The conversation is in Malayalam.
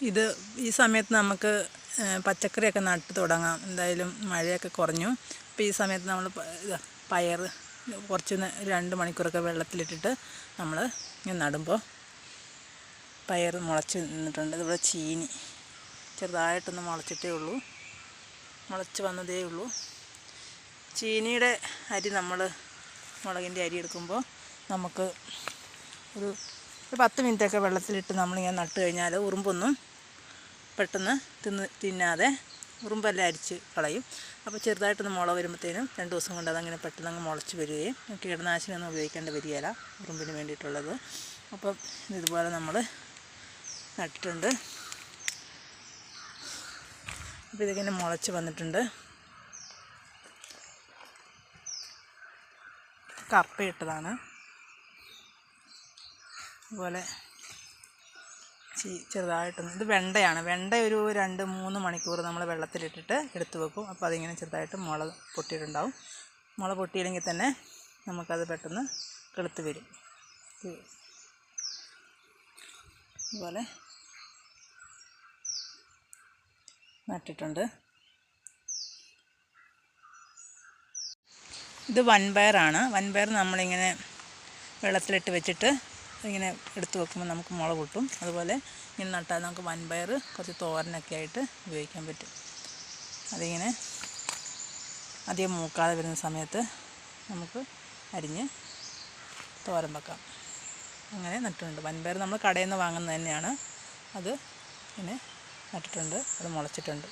ഇത് ഈ സമയത്ത് നമുക്ക് പച്ചക്കറിയൊക്കെ നട്ട് തുടങ്ങാം. എന്തായാലും മഴയൊക്കെ കുറഞ്ഞു. അപ്പോൾ ഈ സമയത്ത് നമ്മൾ പയർ കുറച്ച് 2 മണിക്കൂറൊക്കെ വെള്ളത്തിലിട്ടിട്ട് നമ്മൾ ഇങ്ങനെ നടുമ്പോൾ പയർ മുളച്ച് നിന്നിട്ടുണ്ട്. ഇതിവിടെ ചീനി ചെറുതായിട്ടൊന്ന് മുളച്ചിട്ടേ ഉള്ളൂ, മുളച്ച് വന്നതേ ഉള്ളൂ. ചീനിയുടെ അരി മുളകിൻ്റെ അരി എടുക്കുമ്പോൾ നമുക്ക് ഒരു 10 മിനിറ്റൊക്കെ വെള്ളത്തിലിട്ട് നമ്മളിങ്ങനെ നട്ട് കഴിഞ്ഞാൽ ഉറുമ്പൊന്നും പെട്ടെന്ന് തിന്നാതെ ഉറുമ്പെല്ലാം അരിച്ച് കളയും. അപ്പോൾ ചെറുതായിട്ടൊന്ന് മുള വരുമ്പോഴത്തേനും 2 ദിവസം കൊണ്ട് അതങ്ങനെ പെട്ടെന്ന് അങ്ങ് മുളച്ച് വരികയും കീടനാശിനിയൊന്നും ഉപയോഗിക്കേണ്ട വരികയില്ല ഉറുമ്പിന് വേണ്ടിയിട്ടുള്ളത്. അപ്പം ഇതുപോലെ നമ്മൾ നട്ടിട്ടുണ്ട്. അപ്പോൾ ഇതിങ്ങനെ മുളച്ച് വന്നിട്ടുണ്ട്. കപ്പയിട്ടതാണ്. അതുപോലെ ചെറുതായിട്ടൊന്ന് ഇത് വെണ്ടയാണ്. വെണ്ട ഒരു 2-3 മണിക്കൂർ നമ്മൾ വെള്ളത്തിലിട്ടിട്ട് എടുത്ത് വെക്കും. അപ്പോൾ അതിങ്ങനെ ചെറുതായിട്ട് മുള പൊട്ടിയിട്ടുണ്ടാവും. മുള പൊട്ടിയില്ലെങ്കിൽ തന്നെ നമുക്കത് പെട്ടെന്ന് കിളുത്ത് വരും. അതുപോലെ നട്ടിട്ടുണ്ട്. ഇത് വൻപയറാണ്. വൻപയർ നമ്മളിങ്ങനെ വെള്ളത്തിലിട്ട് വെച്ചിട്ട് ഇങ്ങനെ എടുത്ത് വെക്കുമ്പോൾ നമുക്ക് മുള പൊട്ടും. അതുപോലെ ഇങ്ങനെ നട്ടാൽ നമുക്ക് വൻപയർ കുറച്ച് തോരനൊക്കെ ആയിട്ട് ഉപയോഗിക്കാൻ പറ്റും. അതിങ്ങനെ അധികം മൂക്കാതെ വരുന്ന സമയത്ത് നമുക്ക് അരിഞ്ഞ് തോരൻ വെക്കാം. അങ്ങനെ നട്ടിട്ടുണ്ട്. വൻപയർ നമ്മൾ കടയിൽ നിന്ന് വാങ്ങുന്നത് തന്നെയാണ്. അത് ഇങ്ങനെ നട്ടിട്ടുണ്ട്. അത് മുളച്ചിട്ടുണ്ട്.